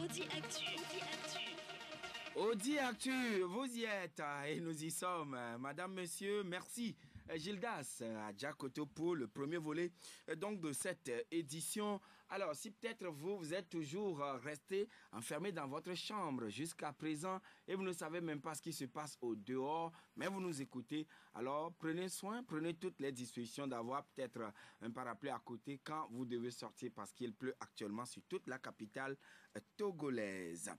Audi Actu. Audi Actu, vous y êtes et nous y sommes. Madame, monsieur, merci. Gildas Adjakoto pour le premier volet donc de cette édition. Alors, si peut-être vous êtes toujours resté enfermé dans votre chambre jusqu'à présent et vous ne savez même pas ce qui se passe au dehors, mais vous nous écoutez, alors prenez soin, prenez toutes les dispositions d'avoir peut-être un parapluie à côté quand vous devez sortir parce qu'il pleut actuellement sur toute la capitale togolaise.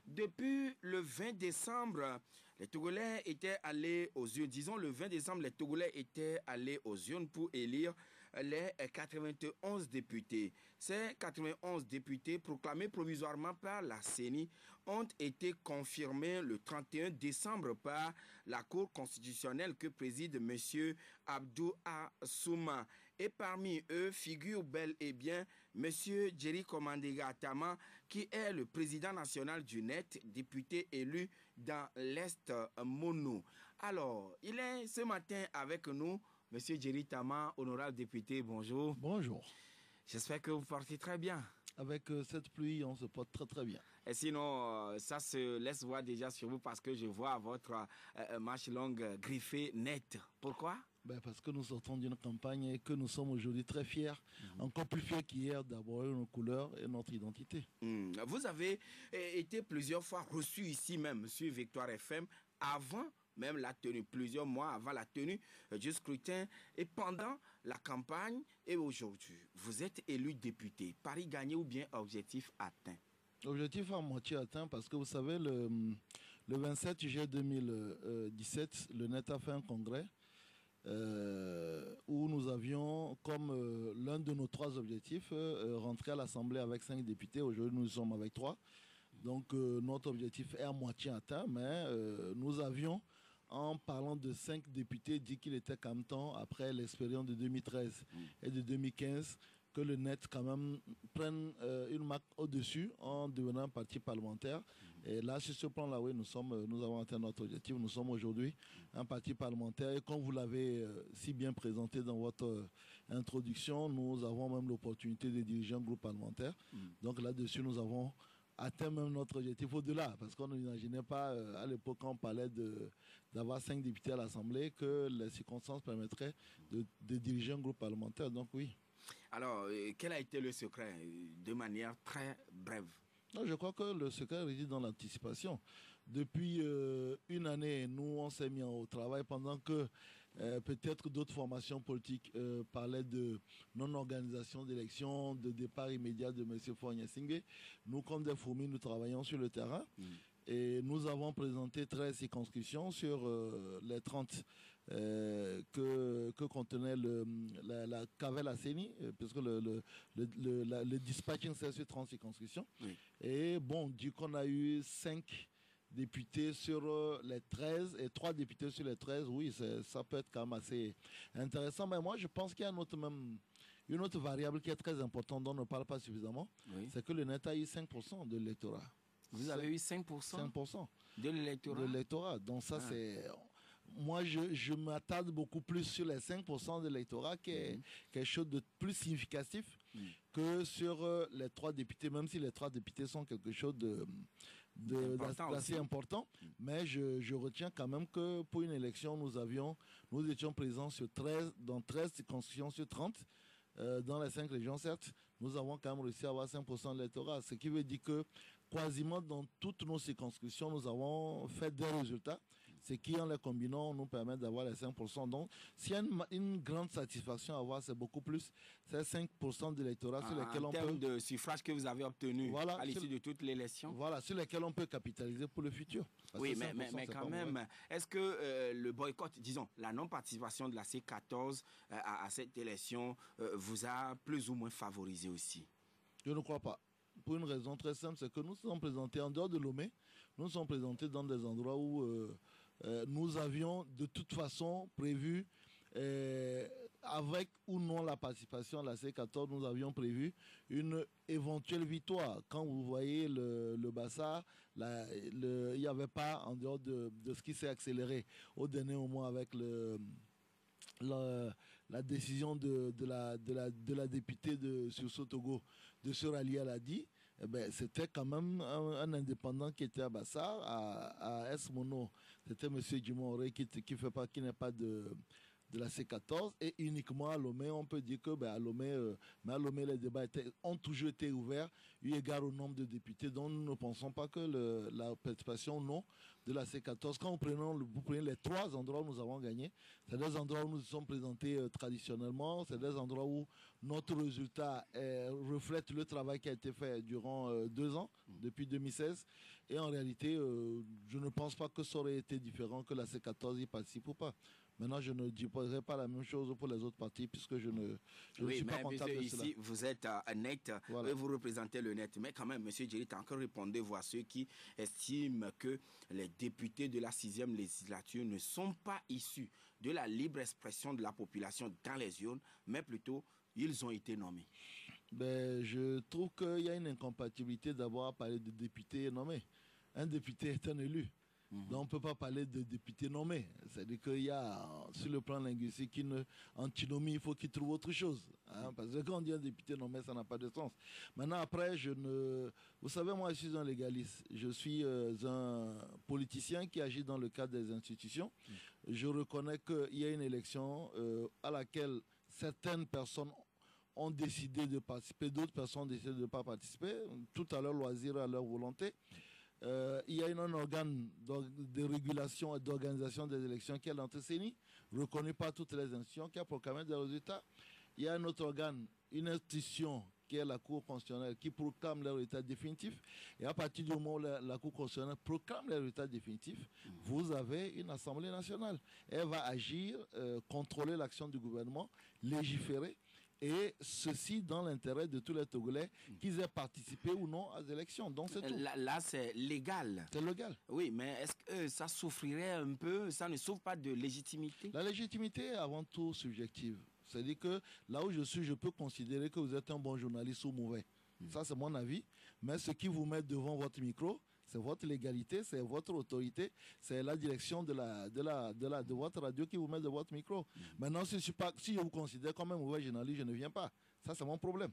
Depuis le 20 décembre, les Togolais étaient allés aux urnes. Disons le 20 décembre, les Togolais étaient allés aux urnes pour élire les 91 députés. Ces 91 députés proclamés provisoirement par la CENI ont été confirmés le 31 décembre par la Cour constitutionnelle que préside M. Abdou Assouma. Et parmi eux figure bel et bien M. Jerry Komandega Atama, qui est le président national du NET, député élu dans l'Est Mono. Alors, il est ce matin avec nous, M. Jerry Tama, honorable député, bonjour. Bonjour. J'espère que vous portez très bien. Avec cette pluie, on se porte très très bien. Et sinon, ça se laisse voir déjà sur vous parce que je vois votre manche longue griffée nette. Pourquoi ? Parce que nous sortons d'une campagne et que nous sommes aujourd'hui très fiers, encore plus fiers qu'hier d'avoir nos couleurs et notre identité. Vous avez été plusieurs fois reçu ici même sur Victoire FM avant même la tenue, plusieurs mois avant la tenue du scrutin et pendant la campagne et aujourd'hui. Vous êtes élu député. Paris gagné ou bien objectif atteint? Objectif à moitié atteint parce que vous savez, le 27 juillet 2017, le NET a fait un congrès où nous avions comme l'un de nos 3 objectifs rentré à l'Assemblée avec 5 députés. Aujourd'hui, nous sommes avec 3. Donc notre objectif est à moitié atteint, mais nous avions, en parlant de 5 députés, dit qu'il était quand même temps, après l'expérience de 2013 et de 2015, que le NET quand même prenne une marque au-dessus en devenant parti parlementaire. Et là, sur ce plan-là, oui, nous avons atteint notre objectif. Nous sommes aujourd'hui un parti parlementaire. Et comme vous l'avez si bien présenté dans votre introduction, nous avons même l'opportunité de diriger un groupe parlementaire. Donc là-dessus, nous avons atteint même notre objectif au-delà, parce qu'on n'imaginait pas à l'époque quand on parlait d'avoir 5 députés à l'Assemblée que les circonstances permettraient de diriger un groupe parlementaire. Donc oui. Alors, quel a été le secret de manière très brève? Non, je crois que le secret réside dans l'anticipation. Depuis une année, nous, on s'est mis au travail pendant que peut-être d'autres formations politiques parlaient de non-organisation d'élections, de départ immédiat de M. Fogna Singbe. Nous, comme des fourmis, nous travaillons sur le terrain. Et nous avons présenté 13 circonscriptions sur les 30 que contenait qu'avait la CENI, puisque le dispatching c'est sur 30 circonscriptions. Et bon, du coup, on a eu 5 députés sur les 13 et 3 députés sur les 13. Oui, ça peut être quand même assez intéressant. Mais moi, je pense qu'il y a une autre variable qui est très importante dont on ne parle pas suffisamment. C'est que le NET a eu 5% de l'électorat. Vous avez eu 5%, 5% de l'électorat. De l'électorat. Donc ça, c'est... Moi, je m'attarde beaucoup plus sur les 5% de l'électorat, qui est quelque chose de plus significatif que sur les 3 députés, même si les 3 députés sont quelque chose d'assez important. Mais je retiens quand même que pour une élection, nous étions présents dans 13 circonscriptions sur 30. Dans les 5 régions, certes, nous avons quand même réussi à avoir 5% de l'électorat. Ce qui veut dire que quasiment dans toutes nos circonscriptions, nous avons fait des résultats. Ce qui, en les combinant, nous permet d'avoir les 5%. Donc, s'il y a une grande satisfaction à avoir, c'est beaucoup plus ces 5% de l'électorat sur lesquels on peut... En termes de suffrage que vous avez obtenu à l'issue de toute l'élection. Voilà, sur lesquels on peut capitaliser pour le futur. Oui, mais quand même, est-ce que le boycott, disons, la non-participation de la C14 à cette élection vous a plus ou moins favorisé aussi? Je ne crois pas. Pour une raison très simple, c'est que nous sommes présentés en dehors de Lomé, nous sommes présentés dans des endroits où nous avions de toute façon prévu, avec ou non la participation à la C14, nous avions prévu une éventuelle victoire. Quand vous voyez le Bassa, il n'y avait pas, en dehors de ce qui s'est accéléré au dernier moment avec la décision de la députée de Sotogo de se rallier à l'ADI, eh ben, c'était quand même un indépendant qui était à Bassar, à Esmono. C'était M. Dumont qui n'est pas de la C14 et uniquement à Lomé, on peut dire que à Lomé, mais à Lomé, les débats ont toujours été ouverts eu égard au nombre de députés, donc nous ne pensons pas que la participation non de la C14, quand vous prenez les 3 endroits où nous avons gagné, c'est des endroits où nous nous sommes présentés traditionnellement, c'est des endroits où notre résultat reflète le travail qui a été fait durant 2 ans, depuis 2016, et en réalité, je ne pense pas que ça aurait été différent que la C14 y participe ou pas. Maintenant, je ne dirai pas la même chose pour les autres partis puisque je ne suis pas comptable de cela. Ici, vous êtes net, voilà. vous représentez le net. Mais quand même, M. Djerit, encore répondez-vous à ceux qui estiment que les députés de la 6e législature ne sont pas issus de la libre expression de la population dans les urnes, mais plutôt, ils ont été nommés. Ben, je trouve qu'il y a une incompatibilité d'avoir parlé de députés nommés. Un député est un élu. Donc, on ne peut pas parler de députés nommés. C'est-à-dire qu'il y a, sur le plan linguistique, une antinomie, il faut qu'il trouve autre chose. Hein, parce que quand on dit un député nommé, ça n'a pas de sens. Maintenant, après, vous savez, moi, je suis un légaliste. Je suis un politicien qui agit dans le cadre des institutions. Je reconnais qu'il y a une élection à laquelle certaines personnes ont décidé de participer, d'autres personnes ont décidé de ne pas participer, tout à leur loisir, à leur volonté. Il y a un organe de régulation et d'organisation des élections qui est l'Antecénie, reconnu par toutes les institutions, qui a proclamé des résultats. Il y a un autre organe, une institution qui est la Cour constitutionnelle, qui proclame les résultats définitifs. Et à partir du moment où la Cour constitutionnelle proclame les résultats définitifs, vous avez une Assemblée nationale. Elle va agir, contrôler l'action du gouvernement, légiférer. Et ceci dans l'intérêt de tous les Togolais, qu'ils aient participé ou non aux élections. Donc c'est tout. Là c'est légal. C'est légal. Oui, mais est-ce que ça souffrirait un peu? Ça ne souffre pas de légitimité? La légitimité est avant tout subjective. C'est-à-dire que là où je suis, je peux considérer que vous êtes un bon journaliste ou mauvais. Ça, c'est mon avis. Mais ce qui vous met devant votre micro, c'est votre légalité, c'est votre autorité, c'est la direction de votre radio qui vous met de votre micro. Maintenant, si je vous considère comme un mauvais journaliste, je ne viens pas. Ça, c'est mon problème.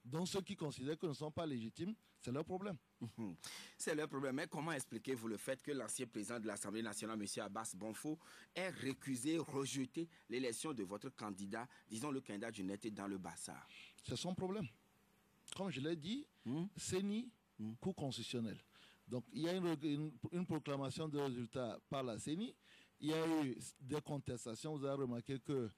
Donc, ceux qui considèrent que nous ne sommes pas légitimes, c'est leur problème. C'est leur problème. Mais comment expliquez-vous le fait que l'ancien président de l'Assemblée nationale, M. Abbas Bonfo, ait récusé, rejeté l'élection de votre candidat, disons le candidat du net dans le Bassar? C'est son problème. Comme je l'ai dit, CENI, Cour constitutionnelle. Donc, il y a une proclamation de résultats par la CENI. Il y a eu des contestations. Vous avez remarqué que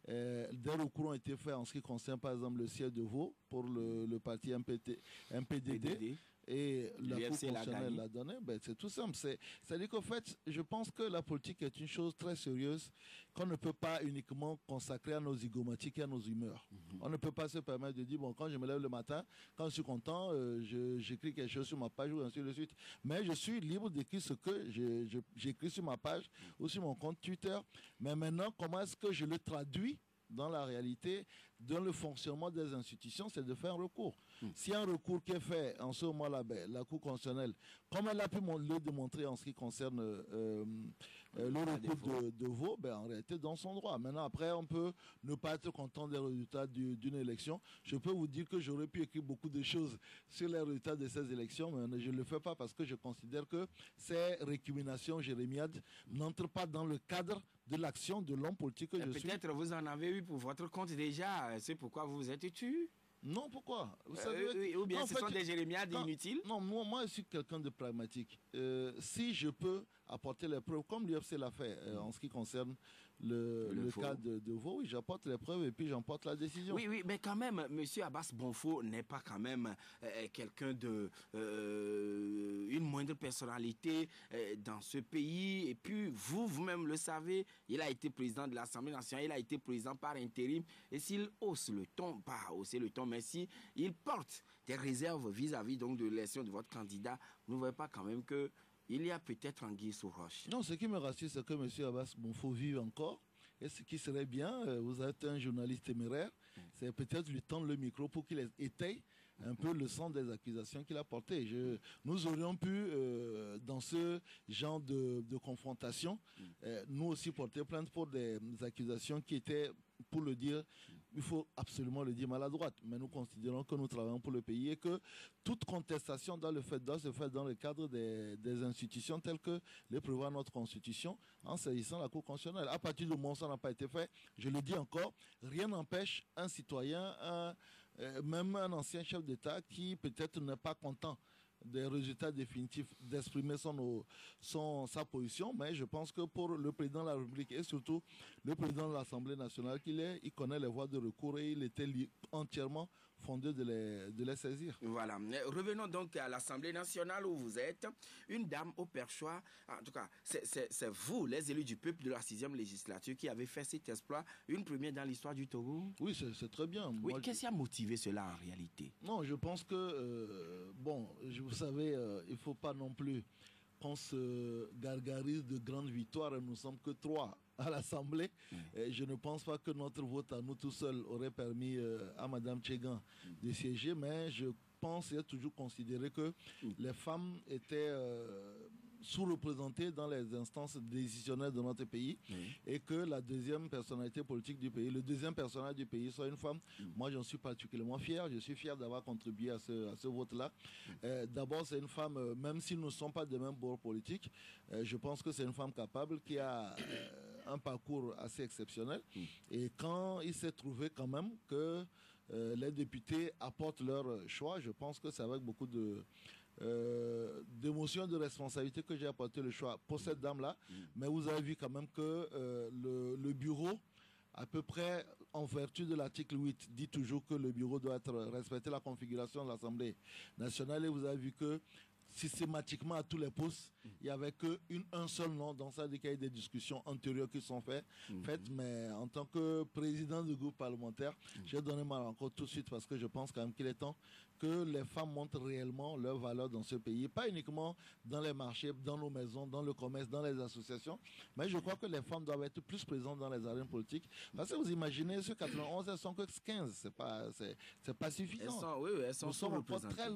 des recours ont été faits en ce qui concerne, par exemple, le siège de Vaud pour le parti MPDD. Et la Cour constitutionnelle l'a donné. Ben, c'est tout simple. C'est-à-dire qu'en fait, je pense que la politique est une chose très sérieuse qu'on ne peut pas uniquement consacrer à nos zygomatiques et à nos humeurs. On ne peut pas se permettre de dire, bon, quand je me lève le matin, quand je suis content, j'écris quelque chose sur ma page ou ainsi de suite. Mais je suis libre d'écrire ce que j'écris sur ma page ou sur mon compte Twitter. Mais maintenant, comment est-ce que je le traduis dans la réalité, dans le fonctionnement des institutions, c'est de faire un recours. Si un recours qui est fait en ce moment-là, la Cour constitutionnelle, comme elle a pu le démontrer en ce qui concerne le recours de Vaud, en réalité, dans son droit. Maintenant, après, on peut ne pas être content des résultats d'une élection. Je peux vous dire que j'aurais pu écrire beaucoup de choses sur les résultats de ces élections, mais je ne le fais pas parce que je considère que ces récriminations jérémiades n'entrent pas dans le cadre de l'action de l'homme politique que je suis. Peut-être vous en avez eu pour votre compte déjà, c'est pourquoi vous vous êtes tué. Non, pourquoi vous savez, ou bien ce sont des jérémiades inutiles. Non, moi je suis quelqu'un de pragmatique. Si je peux apporter les preuves, comme l'UFC l'a fait en ce qui concerne le cas de Vaud, oui, j'apporte les preuves et puis j'emporte la décision. Oui, mais quand même, M. Abbas Bonfo n'est pas quand même quelqu'un de une moindre personnalité dans ce pays. Et puis, vous-même le savez, il a été président de l'Assemblée nationale, il a été président par intérim. Et s'il hausse le ton, pas hausser le ton, mais s'il porte des réserves vis-à-vis donc de l'élection de votre candidat, vous ne voyez pas quand même que il y a peut-être anguille sous roche. Non, ce qui me rassure, c'est que M. Abbas Bonfo vive encore. Et ce qui serait bien, vous êtes un journaliste téméraire, c'est peut-être lui tendre le micro pour qu'il étaye un peu le sens des accusations qu'il a portées. Nous aurions pu, dans ce genre de confrontation, nous aussi porter plainte pour des accusations qui étaient, pour le dire, il faut absolument le dire, maladroite. Mais nous considérons que nous travaillons pour le pays et que toute contestation doit se faire dans le cadre des institutions telles que les prévoit notre Constitution en saisissant la Cour constitutionnelle. À partir du moment où ça n'a pas été fait, je le dis encore, rien n'empêche un citoyen, même un ancien chef d'État qui peut-être n'est pas content des résultats définitifs d'exprimer sa position, mais je pense que pour le président de la République et surtout le président de l'Assemblée nationale il connaît les voies de recours et il était entièrement fondé de les saisir. Voilà. Revenons donc à l'Assemblée nationale où vous êtes une dame au perchoir. En tout cas, c'est vous, les élus du peuple de la 6e législature, qui avez fait cet exploit, une première dans l'histoire du Togo. Oui, c'est très bien. Oui, qu'est-ce qui a motivé cela en réalité? Non, je pense que, vous savez, il ne faut pas non plus qu'on se gargarise de grandes victoires. Nous ne sommes que 3 à l'Assemblée. Je ne pense pas que notre vote à nous tout seuls aurait permis à Mme Tchegan de siéger, mais je pense et j'ai toujours considéré que les femmes étaient sous-représentées dans les instances décisionnelles de notre pays et que la deuxième personnalité politique du pays, le deuxième personnage du pays soit une femme. Moi, j'en suis particulièrement fier. Je suis fier d'avoir contribué à ce vote-là. D'abord, c'est une femme, même si nous ne sommes pas de même bord politique, je pense que c'est une femme capable qui a un parcours assez exceptionnel. Et quand il s'est trouvé quand même que les députés apportent leur choix, je pense que c'est avec beaucoup d'émotion, de responsabilité que j'ai apporté le choix pour cette dame-là. Mais vous avez vu quand même que le bureau, à peu près en vertu de l'article 8, dit toujours que le bureau doit respecter la configuration de l'Assemblée nationale. Et vous avez vu que systématiquement à tous les postes, il n'y avait qu'un seul nom. Dans ça, il y a eu des discussions antérieures qui sont faites. Mais en tant que président du groupe parlementaire, j'ai donné ma rencontre tout de suite parce que je pense quand même qu'il est temps que les femmes montrent réellement leur valeur dans ce pays. Pas uniquement dans les marchés, dans nos maisons, dans le commerce, dans les associations, mais je crois que les femmes doivent être plus présentes dans les arènes politiques. Parce que vous imaginez, sur 91, elles sont que 15. C'est pas suffisant. Elles sont Nous sommes encore très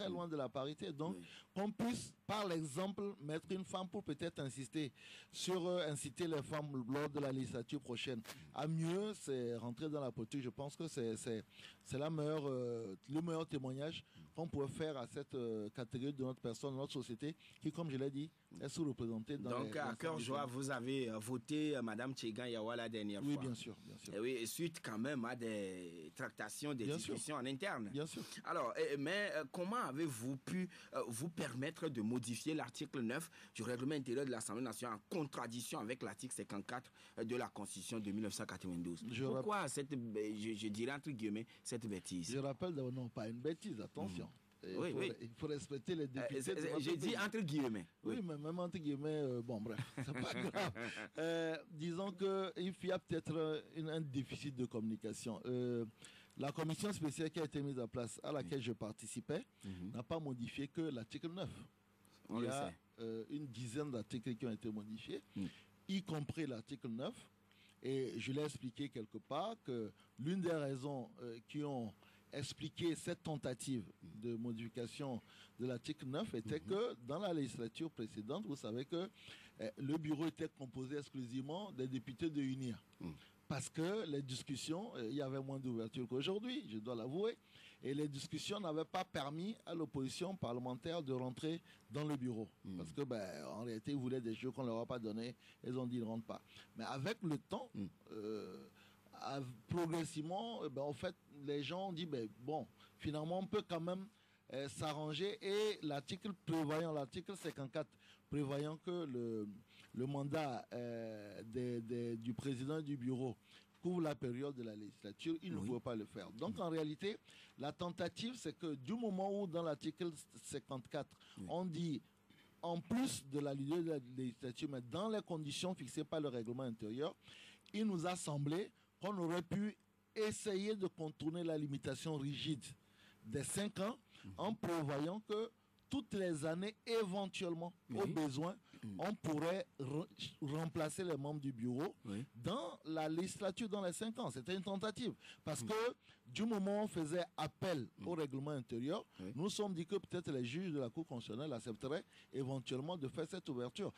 loin de la parité. Donc, qu'on puisse, par l'exemple, mettre une femme pour peut-être inciter les femmes lors de la législature prochaine à mieux rentrer dans la politique. Je pense que c'est le meilleur témoignage qu'on pourrait faire à cette catégorie de notre personne, de notre société, qui, comme je l'ai dit, est sous-représentée dans Donc, à cœur joie, vous avez voté Mme Tchegan Yawa la dernière fois. Oui, bien sûr. Et oui, suite quand même à des tractations, des discussions en interne. Bien sûr. Alors, mais comment avez-vous pu vous permettre de modifier l'article 9 du règlement intérieur de l'Assemblée nationale en contradiction avec l'article 54 de la Constitution de 1992? Pourquoi je dirais entre guillemets, cette bêtise? Je rappelle d'abord, non, pas une bêtise, attention. Il faut respecter les députés. J'ai dit entre guillemets. Oui, mais même entre guillemets, bref, c'est pas grave. Disons qu'il y a peut-être un déficit de communication. La commission spéciale qui a été mise en place, à laquelle je participais, n'a pas modifié que l'article 9. Il y a une dizaine d'articles qui ont été modifiés, y compris l'article 9. Et je l'ai expliqué quelque part que l'une des raisons qui ont expliqué cette tentative de modification de l'article 9 était que dans la législature précédente, vous savez que le bureau était composé exclusivement des députés de UNIA. Parce que les discussions, il y avait moins d'ouverture qu'aujourd'hui, je dois l'avouer, et les discussions n'avaient pas permis à l'opposition parlementaire de rentrer dans le bureau. Parce que, en réalité, ils voulaient des choses qu'on ne leur a pas données, ils ont dit ils ne rentrent pas. Mais avec le temps, progressivement, en fait, les gens ont dit, finalement, on peut quand même s'arranger. Et l'article 54, prévoyant que le mandat du président du bureau couvre la période de la législature, il ne faut pas le faire. Donc, en réalité, la tentative, c'est que du moment où, dans l'article 54, on dit, en plus de la durée de la législature, mais dans les conditions fixées par le règlement intérieur, il nous a semblé qu'on aurait pu essayer de contourner la limitation rigide des 5 ans en prévoyant que toutes les années, éventuellement, au besoin, on pourrait remplacer les membres du bureau dans la législature dans les 5 ans. C'était une tentative. Parce que du moment où on faisait appel au règlement intérieur, nous nous sommes dit que peut-être les juges de la Cour constitutionnelle accepteraient éventuellement de faire cette ouverture.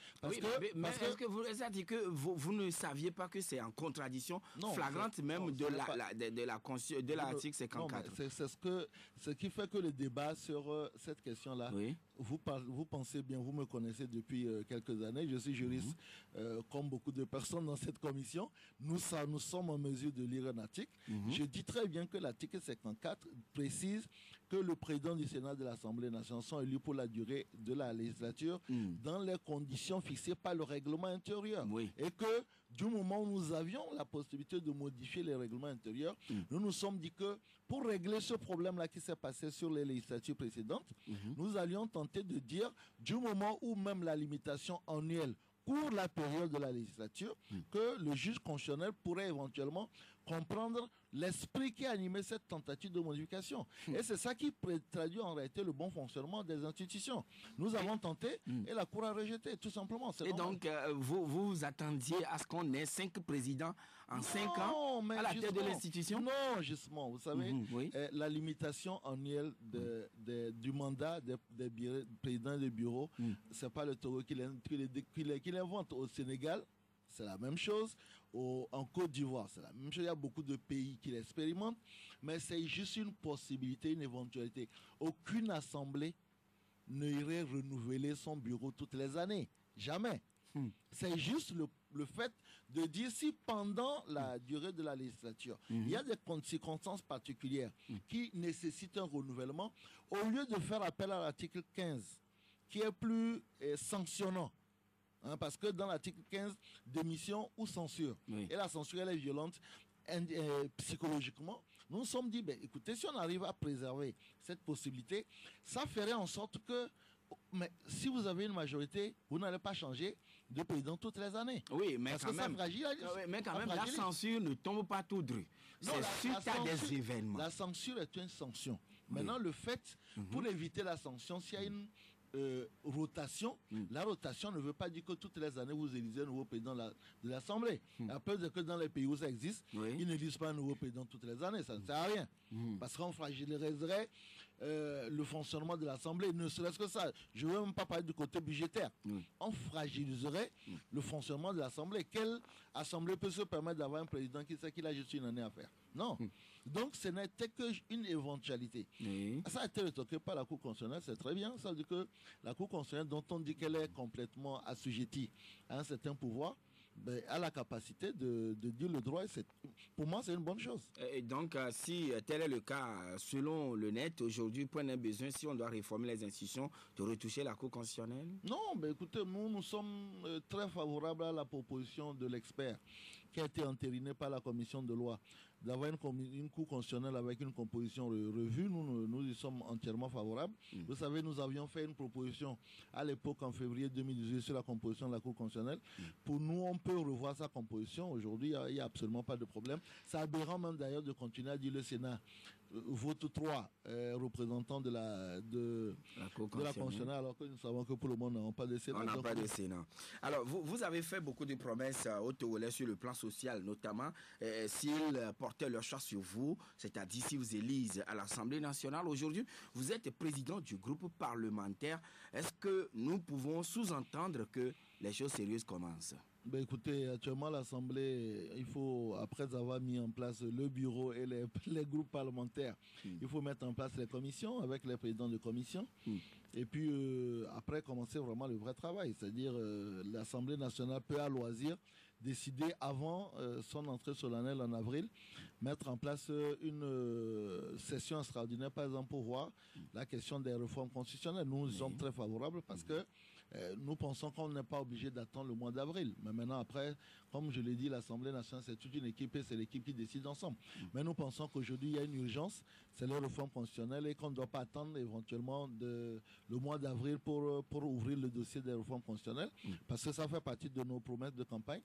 Mais est-ce que vous avez dit que vous ne saviez pas que c'est en contradiction flagrante même de l'article 54? C'est ce qui fait que le débat sur cette question-là, vous pensez bien, vous me connaissez depuis quelques années, je suis juriste comme beaucoup de personnes dans cette commission, nous sommes en mesure de lire un article. Je dis très bien que l'article 54 précise que le président du Sénat de l'Assemblée nationale sont élus pour la durée de la législature dans les conditions fixées par le règlement intérieur. Et que du moment où nous avions la possibilité de modifier les règlements intérieurs, nous nous sommes dit que pour régler ce problème-là qui s'est passé sur les législatures précédentes, nous allions tenter de dire du moment où même la limitation annuelle court la période de la législature, que le juge constitutionnel pourrait éventuellement comprendre l'esprit qui a animé cette tentative de modification. Et c'est ça qui traduit en réalité le bon fonctionnement des institutions. Nous avons tenté et la Cour a rejeté, tout simplement. Et normal. Donc, vous attendiez à ce qu'on ait 5 présidents en 5 ans à la tête de l'institution? Non, justement, vous savez, la limitation annuelle du mandat des présidents de bureau, c'est pas le Togo qui l'invente. Au Sénégal, c'est la même chose. En Côte d'Ivoire, c'est la même chose. Il y a beaucoup de pays qui l'expérimentent, mais c'est juste une possibilité, une éventualité. Aucune assemblée n'irait renouveler son bureau toutes les années. Jamais. C'est juste le fait de dire si pendant la durée de la législature, il y a des circonstances particulières qui nécessitent un renouvellement, au lieu de faire appel à l'article 15, qui est plus sanctionnant. Parce que dans l'article 15, démission ou censure, et la censure elle est violente psychologiquement, nous nous sommes dit, écoutez, si on arrive à préserver cette possibilité, ça ferait en sorte que, mais si vous avez une majorité, vous n'allez pas changer de président toutes les années. Oui, mais quand même, la censure ne tombe pas tout dru. C'est suite à des événements. La censure est une sanction. Maintenant, le fait, pour éviter la sanction, s'il y a une rotation, la rotation ne veut pas dire que toutes les années vous élisez un nouveau président de l'Assemblée. Après que dans les pays où ça existe, ils n'élisent pas un nouveau président toutes les années, ça ne sert à rien. Parce qu'on fragiliserait le fonctionnement de l'Assemblée, ne serait-ce que ça. Je ne veux même pas parler du côté budgétaire. On fragiliserait le fonctionnement de l'Assemblée. Quelle Assemblée peut se permettre d'avoir un président qui sait qu'il a juste une année à faire? Non. Donc ce n'était qu'une éventualité. Ça a été retoqué par la Cour constitutionnelle, c'est très bien. Ça veut dire que la Cour constitutionnelle, dont on dit qu'elle est complètement assujettie à un certain pouvoir, a la capacité de dire le droit. Pour moi, c'est une bonne chose. Et donc, si tel est le cas, selon le net, aujourd'hui, point d'un besoin, si on doit réformer les institutions, de retoucher la Cour constitutionnelle? Non, écoutez, nous sommes très favorables à la proposition de l'expert qui a été entérinée par la commission de loi, d'avoir une Cour constitutionnelle avec une composition revue. Nous y sommes entièrement favorables. Vous savez, nous avions fait une proposition à l'époque, en février 2018, sur la composition de la Cour constitutionnelle. Pour nous, on peut revoir sa composition. Aujourd'hui, il n'y a absolument pas de problème. C'est aberrant même d'ailleurs de continuer à dire le Sénat vote 3 représentants de la Cour constitutionnelle, alors que nous savons que pour le moment, nous n'avons pas de Sénat. On n'a pas de Sénat. Alors, vous avez fait beaucoup de promesses aux Togolais sur le plan social, notamment s'ils portaient leur choix sur vous, c'est-à-dire si vous élisent à l'Assemblée nationale. Aujourd'hui, vous êtes président du groupe parlementaire. Est-ce que nous pouvons sous-entendre que les choses sérieuses commencent? Écoutez, actuellement, l'Assemblée, il faut, après avoir mis en place le bureau et les groupes parlementaires, il faut mettre en place les commissions avec les présidents de commission. Et puis, après, commencer vraiment le vrai travail. C'est-à-dire, l'Assemblée nationale peut, à loisir, décider avant son entrée solennelle en avril, mettre en place une session extraordinaire, par exemple, pour voir la question des réformes constitutionnelles. Nous sommes très favorables parce que nous pensons qu'on n'est pas obligé d'attendre le mois d'avril. Mais maintenant, après, comme je l'ai dit, l'Assemblée nationale, c'est toute une équipe et c'est l'équipe qui décide ensemble. Mais nous pensons qu'aujourd'hui, il y a une urgence, c'est la réforme constitutionnelle et qu'on ne doit pas attendre éventuellement le mois d'avril pour ouvrir le dossier des réformes constitutionnelles, parce que ça fait partie de nos promesses de campagne.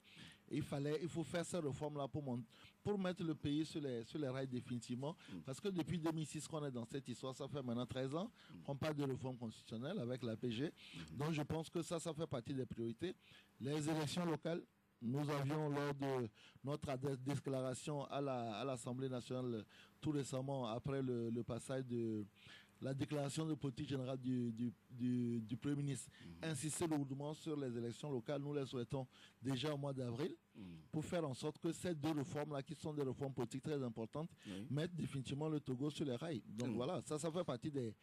Il faut faire ces réformes-là pour mettre le pays sur les rails définitivement, parce que depuis 2006 qu'on est dans cette histoire, ça fait maintenant 13 ans qu'on parle de réforme constitutionnelle avec l'APG. Donc je pense que ça fait partie des priorités. Les élections locales, Nous avions, lors de notre déclaration à l'Assemblée nationale tout récemment, après le passage de la déclaration de politique générale du Premier ministre, insisté lourdement sur les élections locales. Nous les souhaitons déjà au mois d'avril pour faire en sorte que ces deux réformes-là, qui sont des réformes politiques très importantes, mettent définitivement le Togo sur les rails. Donc voilà, ça fait partie des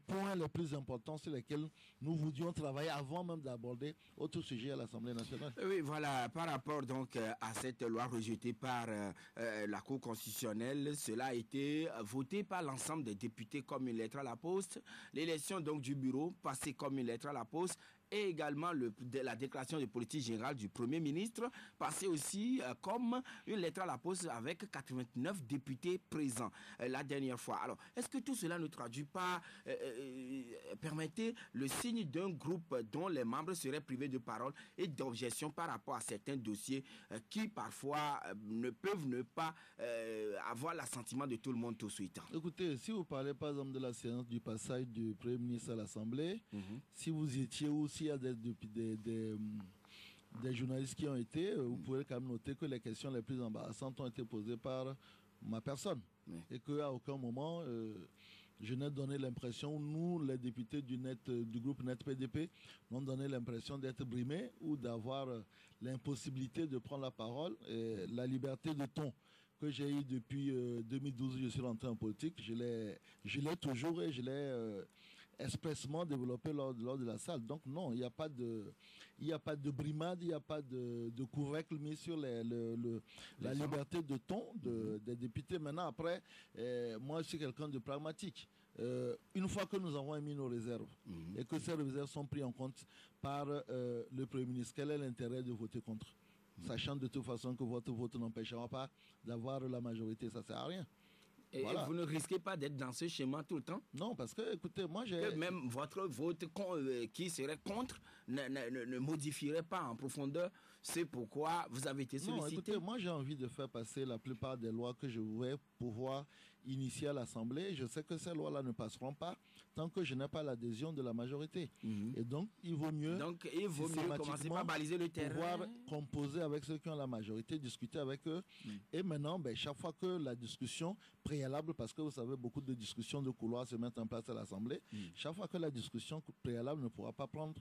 points les plus importants sur lesquels nous voulions travailler avant même d'aborder autre sujet à l'Assemblée nationale. Oui, voilà, par rapport donc à cette loi rejetée par la Cour constitutionnelle, cela a été voté par l'ensemble des députés comme une lettre à la poste. L'élection donc du bureau passée comme une lettre à la poste. Et également la déclaration de politique générale du Premier ministre, passée aussi comme une lettre à la poste avec 89 députés présents la dernière fois. Alors, est-ce que tout cela ne traduit pas, permettez le signe d'un groupe dont les membres seraient privés de parole et d'objection par rapport à certains dossiers qui parfois ne peuvent ne pas avoir l'assentiment de tout le monde tout de suite? Écoutez, si vous parlez par exemple de la séance du passage du Premier ministre à l'Assemblée, si vous étiez aussi il y a des journalistes qui ont été, vous pouvez quand même noter que les questions les plus embarrassantes ont été posées par ma personne. Et qu'à aucun moment, je n'ai donné l'impression, nous, les députés du groupe Net PDP, n'ont donné l'impression d'être brimés ou d'avoir l'impossibilité de prendre la parole. Et la liberté de ton que j'ai eue depuis 2012, je suis rentré en politique, je l'ai toujours et je l'ai expressement développé lors de la salle. Donc non, il n'y a pas de brimade, il n'y a pas de couvercle mis sur la liberté de ton des députés. Maintenant, après, moi je suis quelqu'un de pragmatique. Une fois que nous avons émis nos réserves et que ces réserves sont prises en compte par le Premier ministre, quel est l'intérêt de voter contre, sachant de toute façon que votre vote n'empêchera pas d'avoir la majorité? Ça ne sert à rien. Et voilà. Vous ne risquez pas d'être dans ce schéma tout le temps? Non, parce que, écoutez, moi j'ai... Que même votre vote qui serait contre ne modifierait pas en profondeur. C'est pourquoi vous avez été sollicité. Non, écoutez, moi j'ai envie de faire passer la plupart des lois que je vais pouvoir initier à l'Assemblée. Je sais que ces lois-là ne passeront pas tant que je n'ai pas l'adhésion de la majorité. Et donc, il vaut mieux commencer par baliser le terrain, pouvoir composer avec ceux qui ont la majorité, discuter avec eux. Et maintenant, chaque fois que la discussion préalable, parce que vous savez, beaucoup de discussions de couloir se mettent en place à l'Assemblée, chaque fois que la discussion préalable ne pourra pas prendre...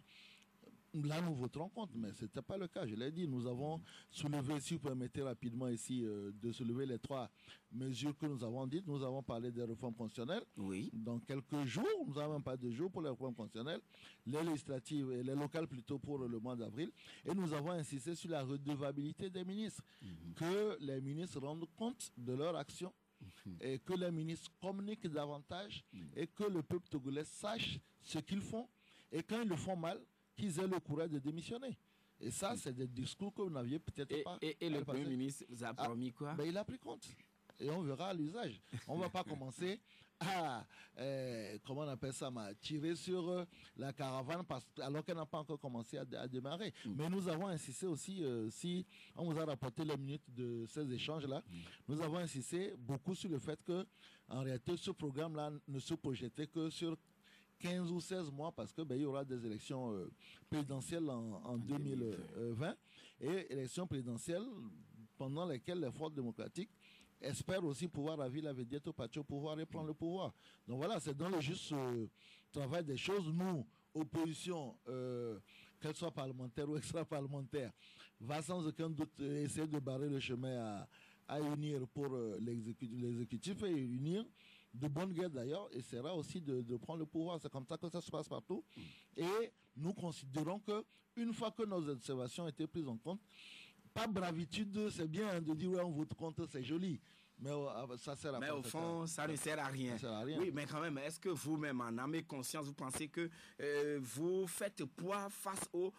Là, nous voterons contre, mais ce n'était pas le cas. Je l'ai dit, nous avons soulevé, si vous permettez rapidement ici, de soulever les 3 mesures que nous avons dites. Nous avons parlé des réformes constitutionnelles. Oui. Dans quelques jours, nous n'avons même pas de jours pour les réformes constitutionnelles, les législatives et les locales plutôt pour le mois d'avril. Et nous avons insisté sur la redevabilité des ministres, que les ministres rendent compte de leur action. Et que les ministres communiquent davantage et que le peuple togolais sache ce qu'ils font. Et quand ils le font mal, qu'ils aient le courage de démissionner. Et ça, c'est des discours que vous n'aviez peut-être pas. Et le Premier ministre vous a promis quoi? Il a pris compte. Et on verra à l'usage. On ne va pas commencer à, comment on appelle ça, tirer sur la caravane alors qu'elle n'a pas encore commencé à démarrer. Mais nous avons insisté aussi, si on vous a rapporté les minutes de ces échanges-là, nous avons insisté beaucoup sur le fait que, en réalité, ce programme-là ne se projetait que sur 15 ou 16 mois parce que il y aura des élections présidentielles en 2020 et élections présidentielles pendant lesquelles les forces démocratiques espèrent aussi pouvoir ravir la vedette au parti au pouvoir et prendre le pouvoir. Donc voilà, c'est dans le juste travail des choses. Nous, opposition, qu'elle soit parlementaire ou extra-parlementaire, va sans aucun doute essayer de barrer le chemin à unir pour l'exécutif et unir de bonne guerre d'ailleurs, essaiera aussi de prendre le pouvoir. C'est comme ça que ça se passe partout. Et nous considérons que une fois que nos observations ont été prises en compte, pas bravitude, c'est bien de dire ouais, on vote contre, c'est joli. Mais ça sert à mais au fond, ça ne sert à rien. Ça sert à rien. Oui, mais quand même, est-ce que vous-même, en âme et conscience, vous pensez que vous faites poids face aux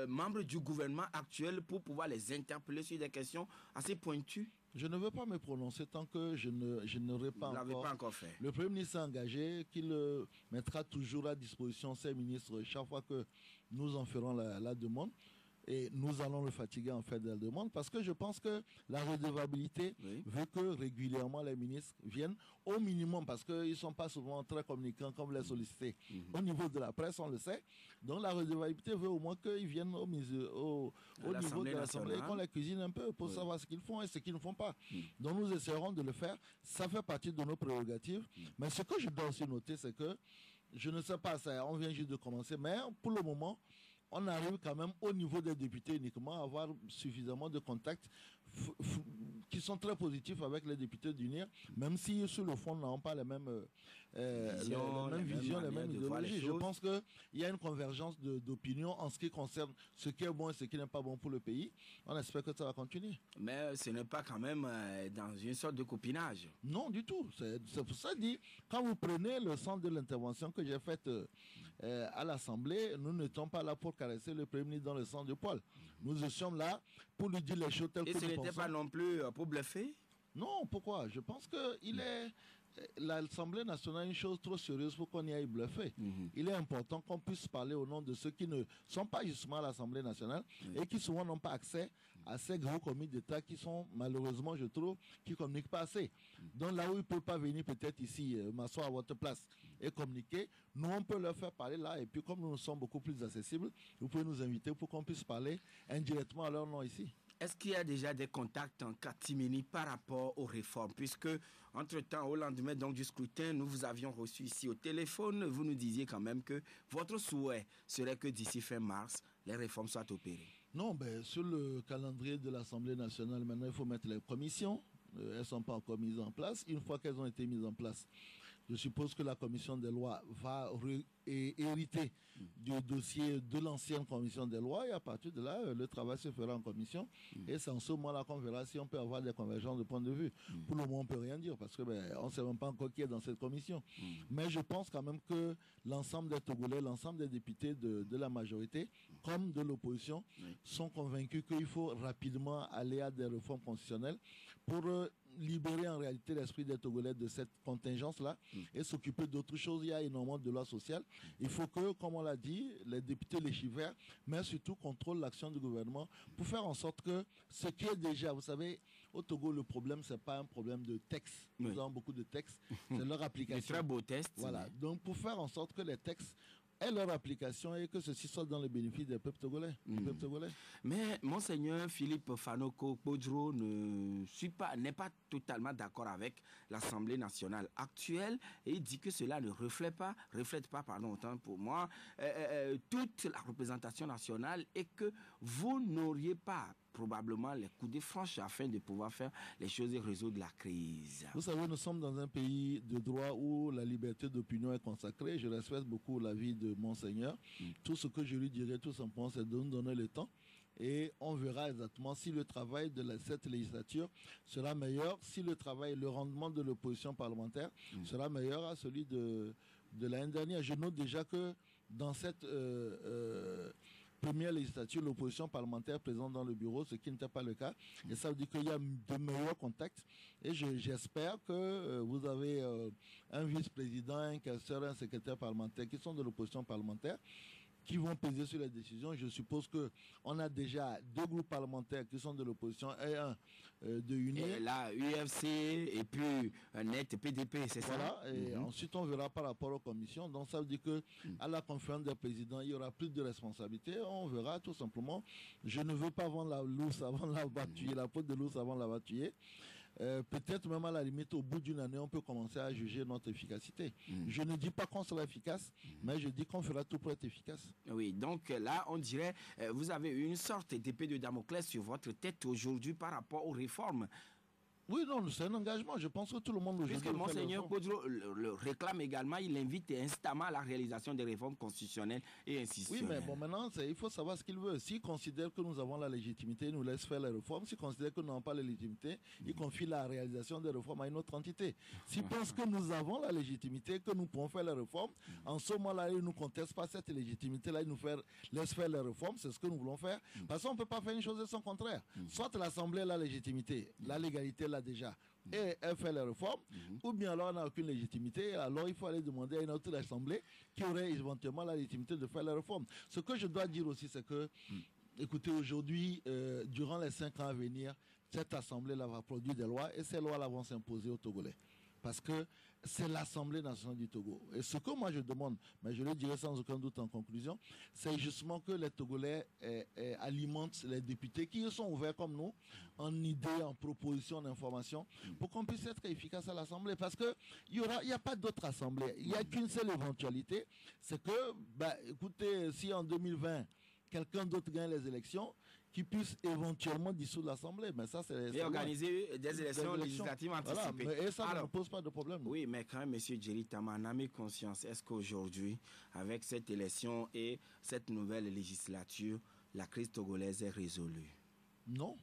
membres du gouvernement actuel pour pouvoir les interpeller sur des questions assez pointues? Je ne veux pas me prononcer tant que je n'aurai pas, pas encore fait. Le Premier ministre a engagé qu'il mettra toujours à disposition ses ministres chaque fois que nous en ferons la demande. Et nous allons le fatiguer en fait de la demande parce que je pense que la redevabilité veut que régulièrement les ministres viennent au minimum parce qu'ils ne sont pas souvent très communicants comme les sollicités. Au niveau de la presse, on le sait. Donc la redevabilité veut au moins qu'ils viennent au niveau de l'Assemblée et qu'on les cuisine un peu pour savoir ce qu'ils font et ce qu'ils ne font pas. Donc nous essaierons de le faire. Ça fait partie de nos prérogatives. Mais ce que je dois aussi noter, c'est que je ne sais pas, on vient juste de commencer, mais pour le moment, on arrive quand même au niveau des députés uniquement à avoir suffisamment de contacts qui sont très positifs avec les députés d'UNIR, même si sur le fond, n'ont pas les mêmes visions, les mêmes idéologies. Je pense qu'il y a une convergence d'opinion en ce qui concerne ce qui est bon et ce qui n'est pas bon pour le pays. On espère que ça va continuer. Mais ce n'est pas quand même dans une sorte de copinage. Non, du tout. C'est pour ça que je dis, quand vous prenez le sens de l'intervention que j'ai faite à l'Assemblée, nous n'étions pas là pour caresser le Premier ministre dans le sens du poil. Nous sommes là pour lui dire les choses telles que nous pensons. Et ce n'était pas non plus pour bluffer? Non, pourquoi? Je pense que l'Assemblée nationale est une chose trop sérieuse pour qu'on y aille bluffer. Il est important qu'on puisse parler au nom de ceux qui ne sont pas justement à l'Assemblée nationale et qui souvent n'ont pas accès à ces gros comités d'État qui sont, malheureusement, je trouve, qui ne communiquent pas assez. Donc là où ils ne peuvent pas venir peut-être ici, m'asseoir à votre place et communiquer, nous, on peut leur faire parler là. Et puis, comme nous sommes beaucoup plus accessibles, vous pouvez nous inviter pour qu'on puisse parler indirectement à leur nom ici. Est-ce qu'il y a déjà des contacts en catimini par rapport aux réformes? Puisque, entre-temps, au lendemain donc, du scrutin, nous vous avions reçu ici au téléphone. Vous nous disiez quand même que votre souhait serait que d'ici fin mars, les réformes soient opérées. Non, sur le calendrier de l'Assemblée nationale, maintenant, il faut mettre les commissions. Elles ne sont pas encore mises en place. Une fois qu'elles ont été mises en place, je suppose que la commission des lois va hériter du dossier de l'ancienne commission des lois et à partir de là, le travail se fera en commission et c'est en ce moment-là qu'on verra si on peut avoir des convergences de point de vue. Pour le moment, on ne peut rien dire parce que on ne sait même pas encore qui est dans cette commission. Mais je pense quand même que l'ensemble des Togolais, l'ensemble des députés de la majorité, comme de l'opposition, sont convaincus qu'il faut rapidement aller à des réformes constitutionnelles pour libérer en réalité l'esprit des Togolais de cette contingence-là et s'occuper d'autres choses. Il y a énormément de lois sociales. Il faut que, comme on l'a dit, les députés légifèrent, mais surtout contrôlent l'action du gouvernement pour faire en sorte que ce qui est déjà, vous savez, au Togo, le problème, ce n'est pas un problème de texte. Nous avons beaucoup de textes, c'est leur application. Des très beaux tests. Voilà. Donc, pour faire en sorte que les textes et leur application et que ceci soit dans le bénéfice des peuples togolais. Mais Monseigneur Philippe Fanoko Bodro n'est pas totalement d'accord avec l'Assemblée nationale actuelle et il dit que cela ne reflète pas, autant pour moi, toute la représentation nationale et que vous n'auriez pas probablement les coups de franche afin de pouvoir faire les choses et résoudre la crise. Vous savez, nous sommes dans un pays de droit où la liberté d'opinion est consacrée. Je respecte beaucoup l'avis de Monseigneur. Tout ce que je lui dirais tout simplement, c'est de nous donner le temps et on verra exactement si le travail de cette législature sera meilleur, si le rendement de l'opposition parlementaire sera meilleur à celui de l'année dernière. Je note déjà que dans cette première législature, l'opposition parlementaire présente dans le bureau, ce qui n'était pas le cas. Et ça veut dire qu'il y a de meilleurs contacts. Et j'espère que vous avez un vice-président, un questeur, un secrétaire parlementaire qui sont de l'opposition parlementaire, qui vont peser sur les décisions. Je suppose qu'on a déjà 2 groupes parlementaires qui sont de l'opposition et un de UNIR. Et là, UFC et puis NET, PDP, c'est ça? Voilà, et ensuite on verra par rapport aux commissions. Donc ça veut dire qu'à la conférence des présidents, il y aura plus de responsabilités. On verra tout simplement. Je ne veux pas vendre la lousse avant l'avoir tuée, la peau de l'ours avant l'avoir tuée. Peut-être même à la limite, au bout d'une année, on peut commencer à juger notre efficacité. Je ne dis pas qu'on sera efficace, mais je dis qu'on fera tout pour être efficace. Oui, donc là, on dirait, vous avez une sorte d'épée de Damoclès sur votre tête aujourd'hui par rapport aux réformes. Oui, non, c'est un engagement. Je pense que tout le monde aujourd'hui. Puisque Monseigneur Bodro le réclame également, il invite instamment à la réalisation des réformes constitutionnelles et institutionnelles. Oui, mais bon, maintenant, il faut savoir ce qu'il veut. S'il considère que nous avons la légitimité, il nous laisse faire les réformes. S'il considère que nous n'avons pas la légitimité, il confie la réalisation des réformes à une autre entité. S'il pense que nous avons la légitimité, que nous pouvons faire les réformes, en ce moment-là, il ne nous conteste pas cette légitimité-là, il nous laisse faire les réformes. C'est ce que nous voulons faire. Parce qu'on ne peut pas faire une chose de son contraire. Soit l'Assemblée a la légitimité, la légalité déjà, et elle fait les réformes, ou bien alors on n'a aucune légitimité, alors il faut aller demander à une autre assemblée qui aurait éventuellement la légitimité de faire les réformes. Ce que je dois dire aussi, c'est que Écoutez, aujourd'hui, durant les 5 ans à venir, cette Assemblée-là va produire des lois et ces lois-là vont s'imposer aux Togolais. Parce que c'est l'Assemblée nationale du Togo. Et ce que moi je demande, mais je le dirai sans aucun doute en conclusion, c'est justement que les Togolais alimentent les députés qui sont ouverts comme nous, en idées, en propositions, en informations, pour qu'on puisse être efficace à l'Assemblée. Parce qu'il n'y a pas d'autre Assemblée. Il n'y a qu'une seule éventualité, c'est que, écoutez, si en 2020, quelqu'un d'autre gagne les élections, qui puisse éventuellement dissoudre l'Assemblée. Mais ça, c'est... Et organiser des élections législatives anticipées. Voilà, et ça ne pose pas de problème. Oui, mais quand même, M. Djeri Tama, en âme et conscience, est-ce qu'aujourd'hui, avec cette élection et cette nouvelle législature, la crise togolaise est résolue? Non.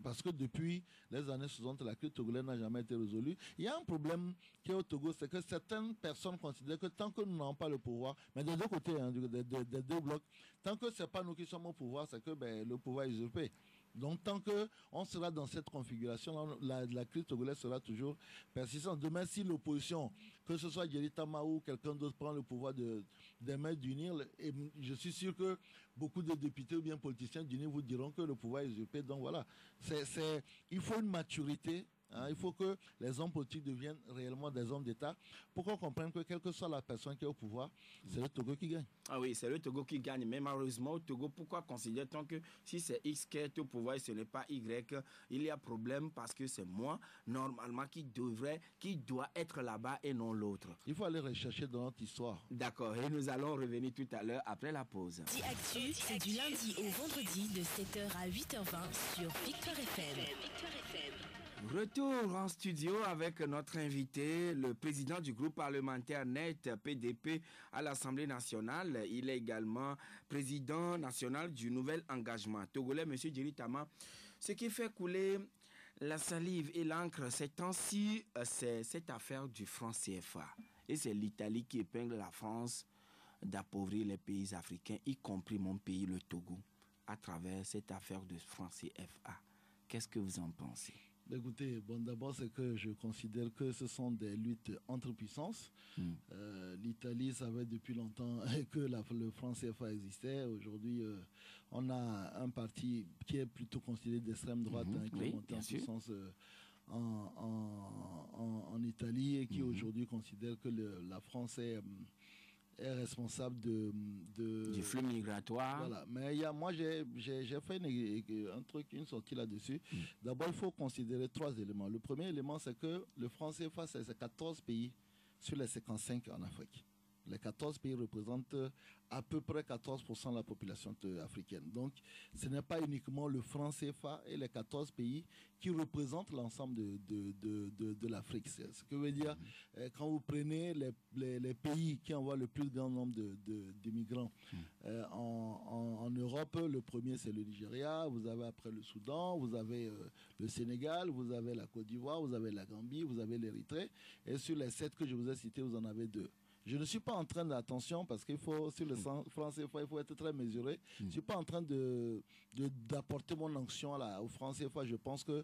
Parce que depuis les années 60, la crise togolaise n'a jamais été résolue. Il y a un problème qui est au Togo, c'est que certaines personnes considèrent que tant que nous n'avons pas le pouvoir, mais des deux côtés, des deux blocs, tant que ce n'est pas nous qui sommes au pouvoir, c'est que le pouvoir est usurpé. Donc tant qu'on sera dans cette configuration, la crise togolaise sera toujours persistante. Demain, si l'opposition, que ce soit Djeri Tama ou quelqu'un d'autre, prend le pouvoir des mains d'unir, et je suis sûr que beaucoup de députés ou bien politiciens d'unir vous diront que le pouvoir est usurpé. Donc voilà, il faut une maturité. Il faut que les hommes politiques deviennent réellement des hommes d'État pour qu'on comprenne que quelle que soit la personne qui est au pouvoir, c'est le Togo qui gagne. Ah oui, c'est le Togo qui gagne. Mais malheureusement, au Togo, pourquoi considère-t-on que si c'est X qui est au pouvoir et ce n'est pas Y, il y a problème parce que c'est moi, normalement, qui doit être là-bas et non l'autre? Il faut aller rechercher dans notre histoire. D'accord, et nous allons revenir tout à l'heure après la pause. Actu, c'est du lundi au vendredi de 7h à 8h20 sur Victoire FM. Retour en studio avec notre invité, le président du groupe parlementaire NET PDP à l'Assemblée nationale. Il est également président national du Nouvel Engagement togolais, M. Djeri Tama. Ce qui fait couler la salive et l'encre ces temps-ci, c'est cette affaire du franc CFA. Et c'est l'Italie qui épingle la France d'appauvrir les pays africains, y compris mon pays, le Togo, à travers cette affaire de franc CFA. Qu'est-ce que vous en pensez? Écoutez, d'abord, c'est que je considère que ce sont des luttes entre puissances. L'Italie savait depuis longtemps que le franc CFA existait. Aujourd'hui, on a un parti qui est plutôt considéré d'extrême droite, qui est monté en puissance en Italie et qui aujourd'hui considère que la France est responsable du flux migratoire. Voilà. Mais moi, j'ai fait une sortie là-dessus. D'abord, il faut considérer 3 éléments. Le premier élément, c'est que le franc CFA, c'est 14 pays sur les 55 en Afrique. Les 14 pays représentent à peu près 14% de la population africaine. Donc, ce n'est pas uniquement le franc CFA et les 14 pays qui représentent l'ensemble de l'Afrique. Ce que veut dire, quand vous prenez les pays qui envoient le plus grand nombre de migrants en Europe, le premier c'est le Nigeria, vous avez après le Soudan, vous avez le Sénégal, vous avez la Côte d'Ivoire, vous avez la Gambie, vous avez l'Érythrée, et sur les 7 que je vous ai cités, vous en avez 2. Je ne suis pas en train d'attention parce qu'il faut, sur le franc CFA, il faut être très mesuré. Je ne suis pas en train d'apporter mon onction au franc CFA. Je pense que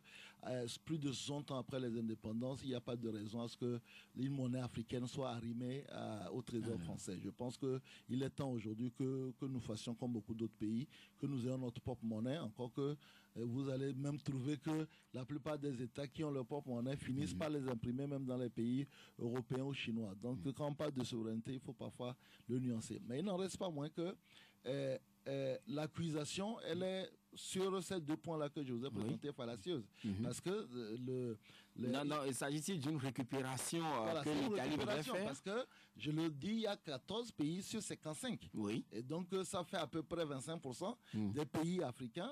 plus de 60 ans après les indépendances, il n'y a pas de raison à ce que une monnaie africaine soit arrimée au trésor français. Je pense qu'il est temps aujourd'hui que nous fassions comme beaucoup d'autres pays, que nous ayons notre propre monnaie, encore que vous allez même trouver que la plupart des États qui ont leur propre monnaie finissent par les imprimer même dans les pays européens ou chinois. Donc quand on parle de souveraineté, il faut parfois le nuancer. Mais il n'en reste pas moins que l'accusation, elle est sur ces 2 points-là que je vous ai présentés, fallacieuse. Parce que Non, il s'agit d'une récupération que l'Italie devrait faire. Parce que, je le dis, il y a 14 pays sur 55. Oui. Et donc, ça fait à peu près 25% des pays africains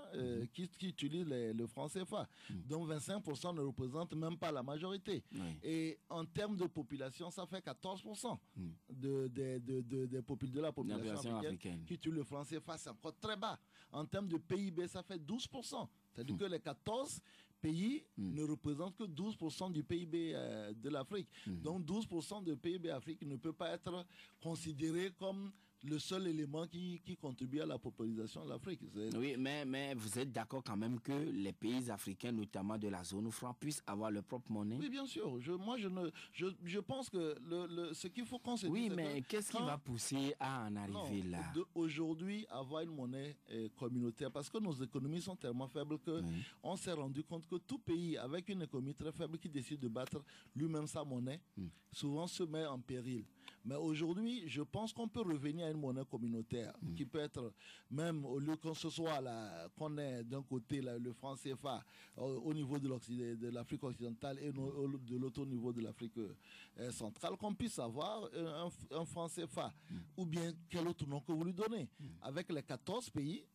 qui utilisent le franc CFA. Donc, 25% ne représentent même pas la majorité. Oui. Et en termes de population, ça fait 14% de la population africaine qui utilise le franc CFA. C'est encore très bas. En termes de PIB, ça fait 12%. C'est-à-dire que les 14 pays ne représentent que 12% du PIB de l'Afrique. Donc 12% du PIB Afrique ne peut pas être considéré comme le seul élément qui contribue à la paupérisation de l'Afrique. Oui, mais vous êtes d'accord quand même que les pays africains, notamment de la zone franc, puissent avoir leur propre monnaie? Oui, bien sûr. Je pense que ce qu'il faut qu'on se dise... Oui, mais qu'est-ce qui va pousser à en arriver là? Aujourd'hui, avoir une monnaie communautaire, parce que nos économies sont tellement faibles qu'on s'est rendu compte que tout pays avec une économie très faible qui décide de battre lui-même sa monnaie, souvent se met en péril. Mais aujourd'hui, je pense qu'on peut revenir à une monnaie communautaire qui peut être, même au lieu qu'on se soit qu'on ait d'un côté le franc CFA au niveau de l'Afrique occidentale et de l'autre au niveau de l'Afrique centrale, qu'on puisse avoir un franc CFA ou bien quel autre nom que vous lui donnez. Avec les 14 pays,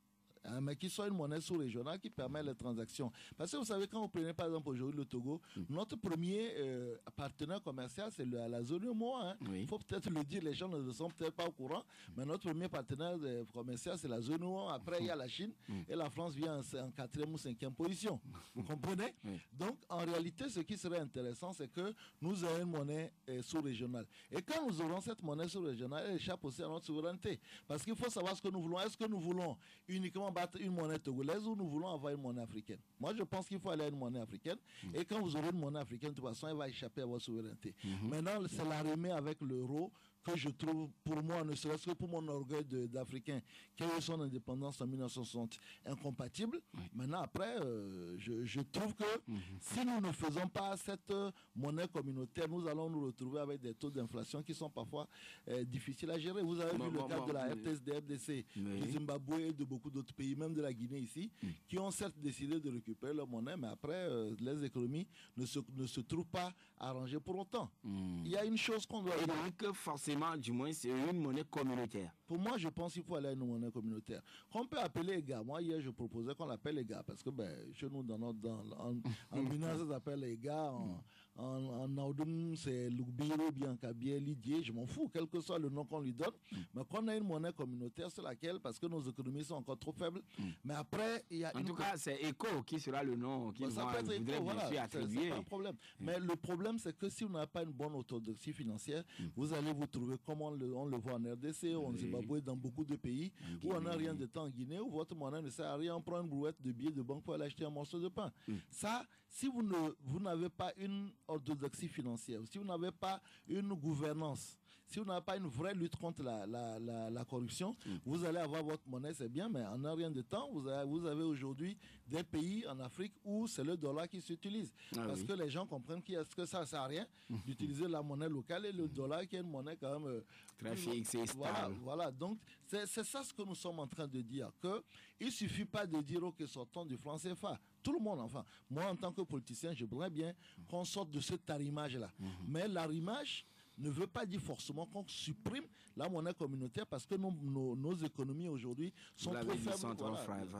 mais qui soit une monnaie sous-régionale qui permet les transactions. Parce que vous savez, quand vous prenez par exemple aujourd'hui le Togo, notre premier partenaire commercial, c'est la zone UEMOA. Il faut peut-être le dire, les gens ne sont peut-être pas au courant, mais notre premier partenaire commercial, c'est la zone UEMOA. Après, il y a la Chine et la France vient en 4e ou 5e position. Vous comprenez? Donc, en réalité, ce qui serait intéressant, c'est que nous ayons une monnaie sous-régionale. Et quand nous aurons cette monnaie sous-régionale, elle échappe aussi à notre souveraineté. Parce qu'il faut savoir ce que nous voulons. Est-ce que nous voulons uniquement battre une monnaie togolaise ou nous voulons avoir une monnaie africaine? Moi, je pense qu'il faut aller à une monnaie africaine. Et quand vous aurez une monnaie africaine, de toute façon, elle va échapper à votre souveraineté. Maintenant, c'est l'arrimée avec l'euro que je trouve, pour moi, ne serait-ce que pour mon orgueil d'Africain, qui a eu son indépendance en 1960, incompatible. Maintenant, après, je trouve que si nous ne faisons pas cette monnaie communautaire, nous allons nous retrouver avec des taux d'inflation qui sont parfois difficiles à gérer. Vous avez vu le cas de la RTSD, RDC, du Zimbabwe et de beaucoup d'autres pays, même de la Guinée ici, qui ont certes décidé de récupérer leur monnaie, mais après, les économies ne se trouvent pas arrangées pour autant. Il y a une chose qu'on doit... Et donc, forcément, du moins, c'est une monnaie communautaire. Pour moi, je pense qu'il faut aller à une monnaie communautaire. Qu'on peut appeler EGA. Moi, hier, je proposais qu'on l'appelle EGA, parce que chez nous, en Guinée, ça s'appelle EGA. En Naudum, c'est Loubiro, Biancabie, Lidier, je m'en fous, quel que soit le nom qu'on lui donne. Mais qu'on ait une monnaie communautaire sur laquelle, parce que nos économies sont encore trop faibles. Mais après, il y a... En tout cas, c'est ECO qui sera le nom qui voudrait bien attribuer. C'est pas un problème. Mais le problème, c'est que si vous n'avez pas une bonne orthodoxie financière, vous allez vous trouver comme on le voit en RDC, en Zimbabwe, dans beaucoup de pays, où on n'a rien de temps en Guinée, où votre monnaie ne sert à rien, on prend une brouette de billets de banque pour aller acheter un morceau de pain. Ça, si vous n'avez pas une orthodoxie financière, si vous n'avez pas une gouvernance, si vous n'avez pas une vraie lutte contre la corruption, vous allez avoir votre monnaie, c'est bien, mais en un rien de temps, vous avez aujourd'hui des pays en Afrique où c'est le dollar qui s'utilise. Parce que les gens comprennent que ça ne sert à rien d'utiliser la monnaie locale et le dollar qui est une monnaie quand même... très fixe et stable. Voilà. Donc c'est ça ce que nous sommes en train de dire, qu'il ne suffit pas de dire que sortons du franc CFA. Tout le monde, enfin. Moi, en tant que politicien, je voudrais bien qu'on sorte de cet arrimage-là. Mais l'arrimage ne veut pas dire forcément qu'on supprime la monnaie communautaire parce que nos économies aujourd'hui sont trop faibles. Sont trop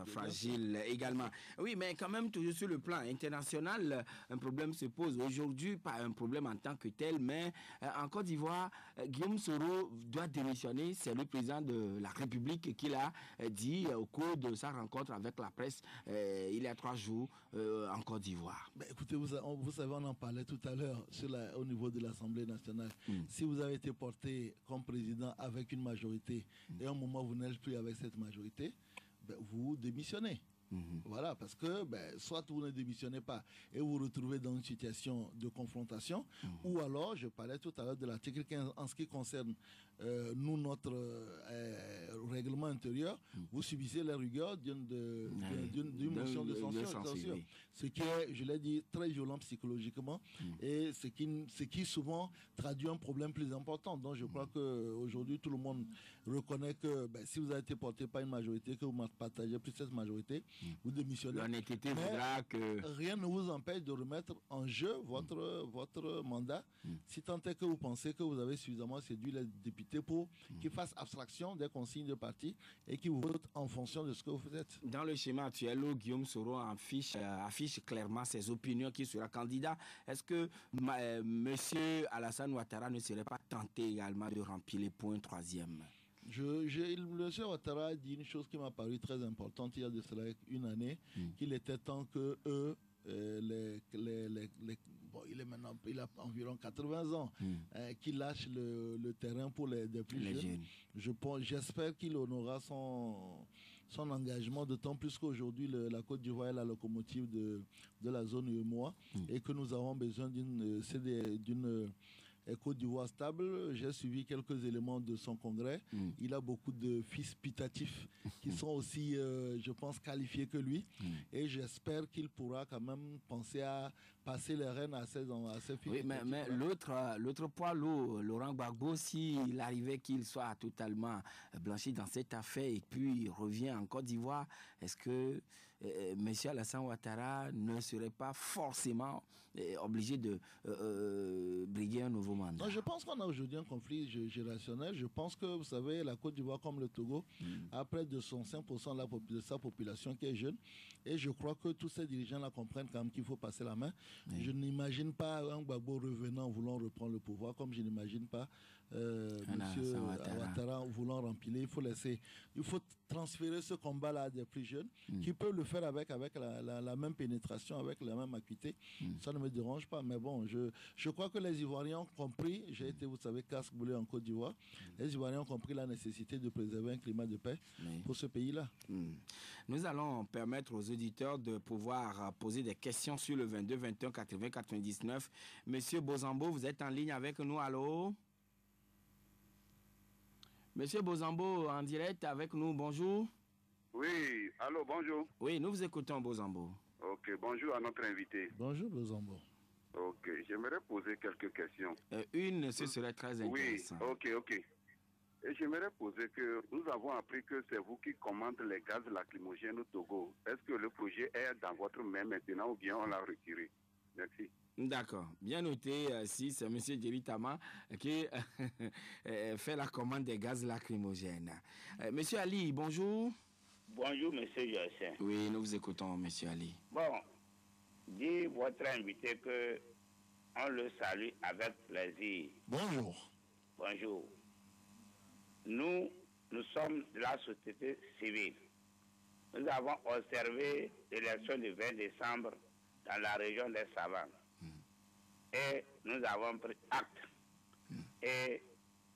fragiles également. Oui, mais quand même, toujours sur le plan international, un problème se pose. Aujourd'hui, pas un problème en tant que tel, mais en Côte d'Ivoire, Guillaume Soro doit démissionner. C'est le président de la République qui l'a dit au cours de sa rencontre avec la presse il y a 3 jours en Côte d'Ivoire. Écoutez, vous savez, on en parlait tout à l'heure au niveau de l'Assemblée nationale. Si vous avez été porté comme président avec une majorité et à un moment vous n'êtes plus avec cette majorité, vous démissionnez. Voilà, parce que soit vous ne démissionnez pas et vous vous retrouvez dans une situation de confrontation, ou alors, je parlais tout à l'heure de l'article 15 en ce qui concerne notre règlement intérieur, vous subissez la rigueur d'une motion de censure. Ce qui est, je l'ai dit, très violent psychologiquement et ce qui souvent traduit un problème plus important. Donc je crois qu'aujourd'hui tout le monde reconnaît que si vous avez été porté par une majorité, que vous ne partagez plus cette majorité, vous démissionnez. L'honnêteté voudra que... Rien ne vous empêche de remettre en jeu votre mandat, si tant est que vous pensez que vous avez suffisamment séduit les députés pour qu'ils fassent abstraction des consignes de parti et qu'ils vous votent en fonction de ce que vous faites. Dans le schéma actuel où Guillaume Soro affiche clairement ses opinions qui sera candidat, est-ce que M. Alassane Ouattara ne serait pas tenté également de remplir les points 3e? Le M. Ouattara a dit une chose qui m'a paru très importante il y a de cela une année, qu'il était temps que eux bon, il a environ 80 ans, qui lâche le terrain pour les plus jeunes. J'espère qu'il honorera son engagement, d'autant plus qu'aujourd'hui, la Côte d'Ivoire est la locomotive de la zone UEMOA et que nous avons besoin d'une Côte d'Ivoire stable. J'ai suivi quelques éléments de son congrès. Il a beaucoup de fils putatifs qui sont aussi, je pense, qualifiés que lui. Et j'espère qu'il pourra quand même penser à passer les rênes à ses fils. Oui, mais l'autre poids lourd, Laurent Gbagbo, s'il arrivait qu'il soit totalement blanchi dans cette affaire et puis il revient en Côte d'Ivoire, est-ce que M. Alassane Ouattara ne serait pas forcément obligé de briguer un nouveau mandat? Non, je pense qu'on a aujourd'hui un conflit générationnel. Je pense que, vous savez, la Côte d'Ivoire, comme le Togo, a près de 5% de sa population qui est jeune. Et je crois que tous ces dirigeants-là comprennent quand même qu'il faut passer la main. Je n'imagine pas un Gbagbo revenant voulant reprendre le pouvoir, comme je n'imagine pas M. Ouattara voulant rempiler. Il faut transférer ce combat-là à des plus jeunes qui peuvent le faire avec la même pénétration, avec la même acuité. Ça ne me dérange pas, mais bon, je crois que les Ivoiriens ont compris, j'ai été, vous savez, casse-boulet en Côte d'Ivoire, les Ivoiriens ont compris la nécessité de préserver un climat de paix pour ce pays-là. Nous allons permettre aux auditeurs de pouvoir poser des questions sur le 22 21 80 99. Monsieur Bozambo, vous êtes en ligne avec nous, allô? Monsieur Bozambo, en direct avec nous, bonjour. Oui, allô, bonjour. Oui, nous vous écoutons, Bozambo. Ok, bonjour à notre invité. Bonjour, Bozambo. Ok, j'aimerais poser quelques questions. Ce serait très intéressant. Oui, ok. Et j'aimerais poser que nous avons appris que c'est vous qui commandez les gaz lacrymogènes au Togo. Est-ce que le projet est dans votre main maintenant ou bien on l'a retiré? Merci. D'accord. Bien noté, si c'est M. Djeri Tama qui fait la commande des gaz lacrymogènes. Monsieur Ali, bonjour. Bonjour, monsieur Jossin. Oui, nous vous écoutons, monsieur Ali. Bon, dis votre invité que on le salue avec plaisir. Bonjour. Bonjour. Nous sommes de la société civile. Nous avons observé l'élection du 20 décembre dans la région des Savanes. Et nous avons pris acte. Et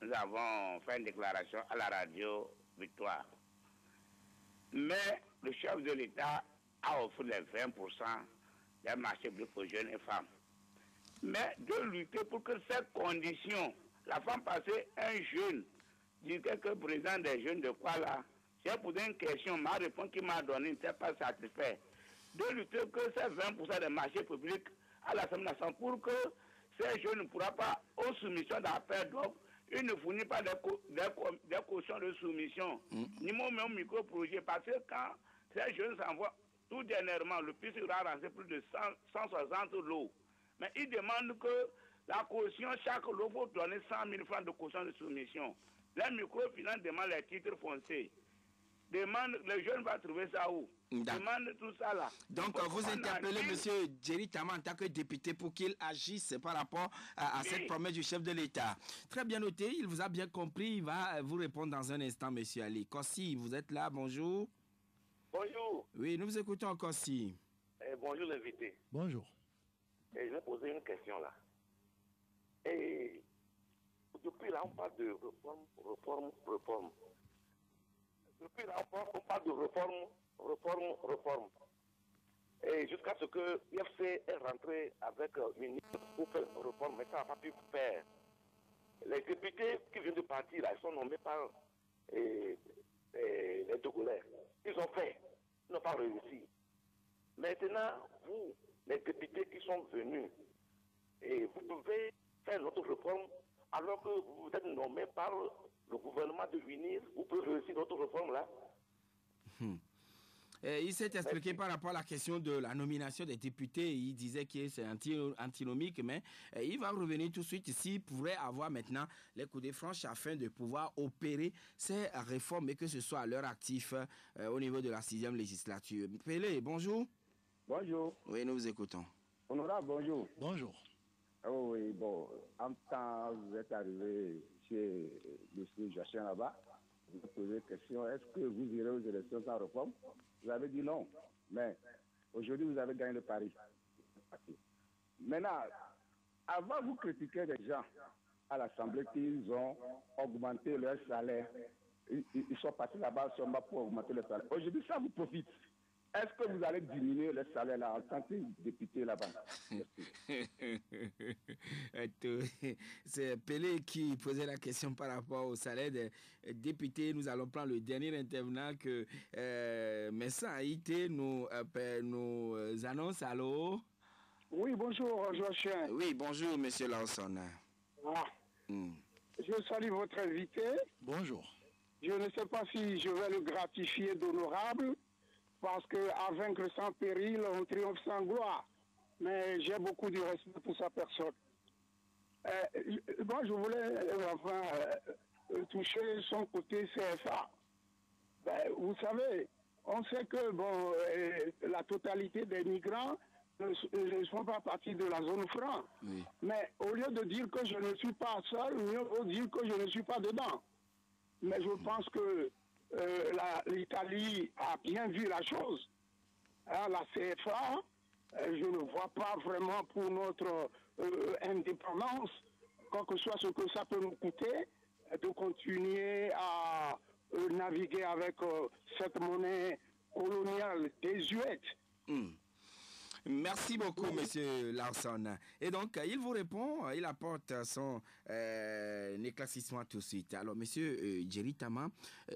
nous avons fait une déclaration à la radio Victoire. Mais le chef de l'État a offert les 20% des marchés publics aux jeunes et femmes. Mais de lutter pour que ces conditions, la femme passée, un jeune, dit que le président des jeunes de quoi là, j'ai posé une question, ma réponse qu'il m'a donnée n'était pas satisfaite. De lutter que ces 20% des marchés publics à l'Assemblée nationale pour que ces jeunes ne pourront pas, aux soumissions d'appel d'offres, ils ne fournissent pas des cautions de soumission, ni même micro-projet, parce que quand ces jeunes s'envoient, tout dernièrement, le PIS aura lancé plus de 160 lots. Mais ils demandent que la caution, chaque lot, faut donner 100 000 francs de caution de soumission. Les microfinances demandent les titres fonciers. Les jeunes vont trouver ça où? Demande tout ça là. Donc, vous interpellez M. Djeri Tama en tant que député pour qu'il agisse par rapport à cette promesse du chef de l'État. Très bien noté, il vous a bien compris. Il va vous répondre dans un instant, M. Ali. Kossi, vous êtes là, bonjour. Bonjour. Oui, nous vous écoutons, Kossi. Bonjour l'invité. Bonjour. Et je vais poser une question là. Et depuis là, on parle de réforme. Depuis là, on parle de réforme. Et jusqu'à ce que l'IFC est rentré avec le ministre pour faire une réforme, mais ça n'a pas pu faire. Les députés qui viennent de partir, là, ils sont nommés par les Togolais. Ils ont fait, ils n'ont pas réussi. Maintenant, vous, les députés qui sont venus, et vous pouvez faire notre réforme alors que vous êtes nommés par le gouvernement de venir, vous pouvez réussir notre réforme là. Il s'est expliqué par rapport à la question de la nomination des députés. Il disait que c'est antinomique, mais il va revenir tout de suite s'il pourrait avoir maintenant les coups de franche afin de pouvoir opérer ces réformes et que ce soit à leur actif au niveau de la 6e législature. Pélé, bonjour. Bonjour. Oui, nous vous écoutons. Honorable, bonjour. Bonjour. Oh oui, bon, en temps, vous êtes arrivé chez M. Jachin là-bas. Vous avez posé la question, est-ce que vous irez aux élections sans réforme? Vous avez dit non. Mais aujourd'hui, vous avez gagné le pari. partir. Maintenant, avant vous critiquez des gens à l'Assemblée qu'ils ont augmenté leur salaire, ils sont partis là-bas seulement pour augmenter le salaire. Aujourd'hui, ça vous profite. Est-ce que vous allez diminuer le salaire là en tant que député là-bas? C'est Pelé qui posait la question par rapport au salaire des députés. Nous allons prendre le dernier intervenant que Messin Haïté nous annonce. Allô? Oui, bonjour, Joachim. Oui, bonjour, monsieur Lawson. Ah. Je salue votre invité. Bonjour. Je ne sais pas si je vais le gratifier d'honorable, parce qu'à vaincre sans péril, on triomphe sans gloire. Mais j'ai beaucoup de respect pour sa personne. Moi, je voulais toucher son côté CFA. Vous savez, on sait que la totalité des migrants ne sont pas partis de la zone franc. Oui. Mais au lieu de dire que je ne suis pas seul, mieux vaut dire que je ne suis pas dedans. Mais je pense que l'Italie a bien vu la chose. Hein, la CFA, je ne vois pas vraiment pour notre indépendance, quoi que soit ce que ça peut nous coûter, de continuer à naviguer avec cette monnaie coloniale désuète. Merci beaucoup, monsieur Lawson. Et donc, il vous répond, il apporte son éclaircissement tout de suite. Alors, monsieur Jerry Tama,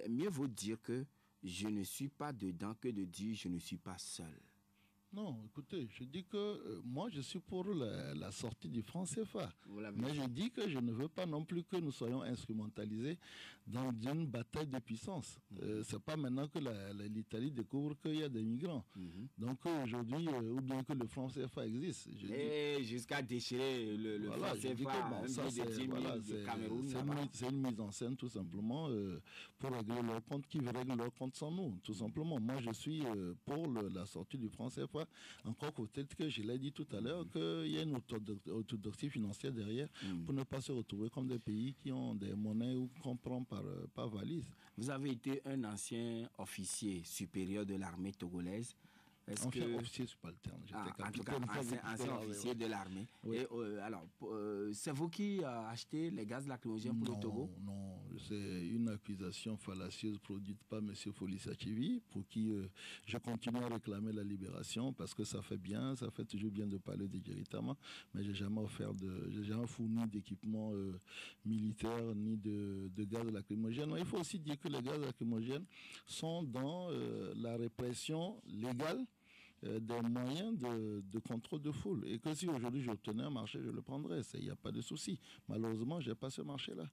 mieux vaut dire que je ne suis pas dedans que de dire je ne suis pas seul. Non, écoutez, je dis que moi, je suis pour la sortie du franc CFA. Mais je dis que je ne veux pas non plus que nous soyons instrumentalisés dans une bataille de puissance. C'est pas maintenant que l'Italie découvre qu'il y a des migrants. Donc aujourd'hui, ou bien que le franc CFA existe. Et jusqu'à déchirer le franc CFA, c'est une mise en scène tout simplement pour régler leur compte, qui règle leur compte sans nous, tout simplement. Moi, je suis pour la sortie du franc CFA. Encore peut-être que je l'ai dit tout à l'heure qu'il y a une orthodoxie financière derrière pour ne pas se retrouver comme des pays qui ont des monnaies qu'on prend par valise. Vous avez été un ancien officier supérieur de l'armée togolaise. Officier subalterne. En tout cas, ancien officier de l'armée. Oui. Alors, c'est vous qui achetez les gaz lacrymogènes pour le Togo? Non, c'est une accusation fallacieuse produite par M. Folis Achivi, pour qui je continue à réclamer la libération, parce que ça fait toujours bien de parler de Jerry Tama, mais j'ai jamais fourni d'équipement militaire ni de gaz lacrymogène. Il faut aussi dire que les gaz lacrymogènes sont dans la répression légale des moyens de contrôle de foule. Et que si aujourd'hui j'obtenais un marché, je le prendrais. Il n'y a pas de souci. Malheureusement, je n'ai pas ce marché-là.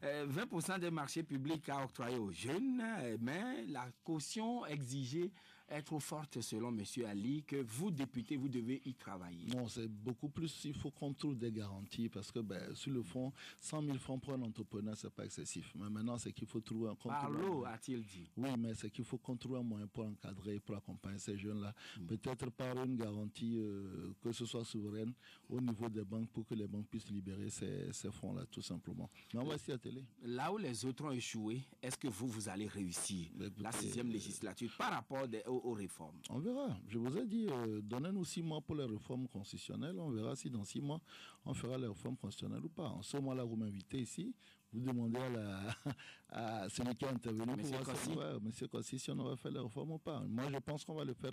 20% des marchés publics à octroyer aux jeunes, mais la caution exigée est trop forte selon M. Ali, que vous, députés, vous devez y travailler. Non, c'est beaucoup plus. Il faut qu'on trouve des garanties, parce que sur le fond, 100 000 francs pour un entrepreneur, ce n'est pas excessif. Mais maintenant, c'est qu'il faut trouver un contrôle. Par l'eau, a-t-il dit. Oui, mais c'est qu'il faut qu'on trouve un moyen pour encadrer, pour accompagner ces jeunes-là. Peut-être par une garantie, que ce soit souveraine, au niveau des banques, pour que les banques puissent libérer ces fonds-là, tout simplement. Mais on va essayer à télé. Là où les autres ont échoué, est-ce que vous allez réussir la 6e législature par rapport aux réformes? On verra. Je vous ai dit, donnez-nous 6 mois pour les réformes constitutionnelles. On verra si dans 6 mois, on fera les réformes constitutionnelles ou pas. En ce mois-là, vous m'invitez ici. Vous demandez à celui qui a intervenu Monsieur Kossi, si on aurait fait les réformes ou pas. Moi, je pense qu'on va le faire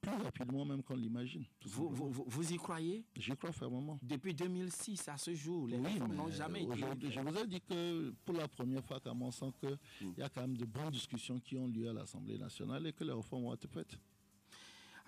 plus rapidement même qu'on l'imagine. Vous y croyez? J'y crois fermement. Depuis 2006 à ce jour, les réformes n'ont jamais été... Je vous ai dit que pour la première fois, qu'à mon sens, il y a quand même de bonnes discussions qui ont lieu à l'Assemblée nationale et que les réformes vont être faites.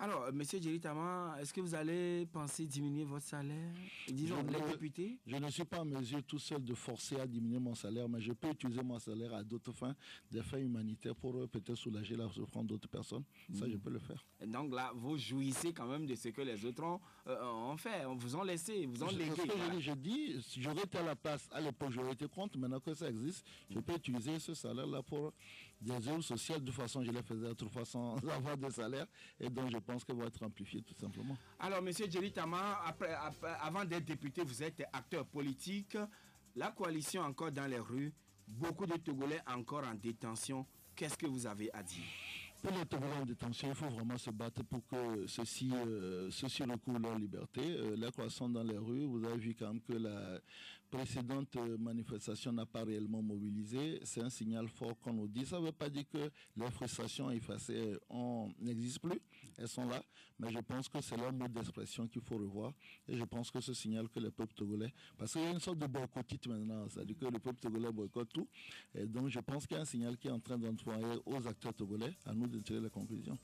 Alors, M. Jerry Tama, est-ce que vous allez penser diminuer votre salaire? Disons, les députés? Je ne suis pas en mesure tout seul de forcer à diminuer mon salaire, mais je peux utiliser mon salaire à d'autres fins, des fins humanitaires pour peut-être soulager la souffrance d'autres personnes. Ça, je peux le faire. Et donc là, vous jouissez quand même de ce que les autres ont fait, vous ont laissé, vous ont légué. Je dis, si j'aurais été à la place, à l'époque, j'aurais été contre. Maintenant que ça existe, je peux utiliser ce salaire-là pour des œuvres sociales. De façon, je les faisais autrefois sans avoir de salaire. Et donc, je pense qu'elle va être amplifiée, tout simplement. Alors, M. Jerry Tama, avant d'être député, vous êtes acteur politique. La coalition encore dans les rues, beaucoup de Togolais encore en détention. Qu'est-ce que vous avez à dire? Pour les Togolais en détention, il faut vraiment se battre pour que ceux-ci recouvrent leur liberté. La croissance dans les rues, vous avez vu quand même que la précédente manifestation n'a pas réellement mobilisé. C'est un signal fort qu'on nous dit. Ça ne veut pas dire que les frustrations effacées n'existent plus. Elles sont là. Mais je pense que c'est leur mode d'expression qu'il faut revoir. Et je pense que ce signal que le peuple togolais... Parce qu'il y a une sorte de boycottite maintenant. C'est-à-dire que le peuple togolais boycotte tout. Et donc je pense qu'il y a un signal qui est en train d'envoyer aux acteurs togolais, à nous de tirer les conclusions.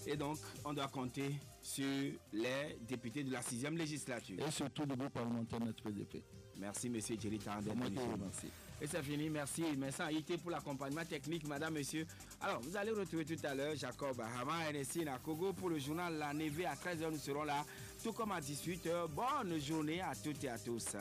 Et donc, on doit compter sur les députés de la 6e législature. Et surtout le groupe parlementaire net PDP. Merci, M. Thierry Tandem. Merci. Et c'est fini, merci. Merci à IT pour l'accompagnement technique, madame, monsieur. Alors, vous allez retrouver tout à l'heure Jacob Hama NSI Nakogo pour le journal La Neve à 13h. Nous serons là, tout comme à 18h. Bonne journée à toutes et à tous.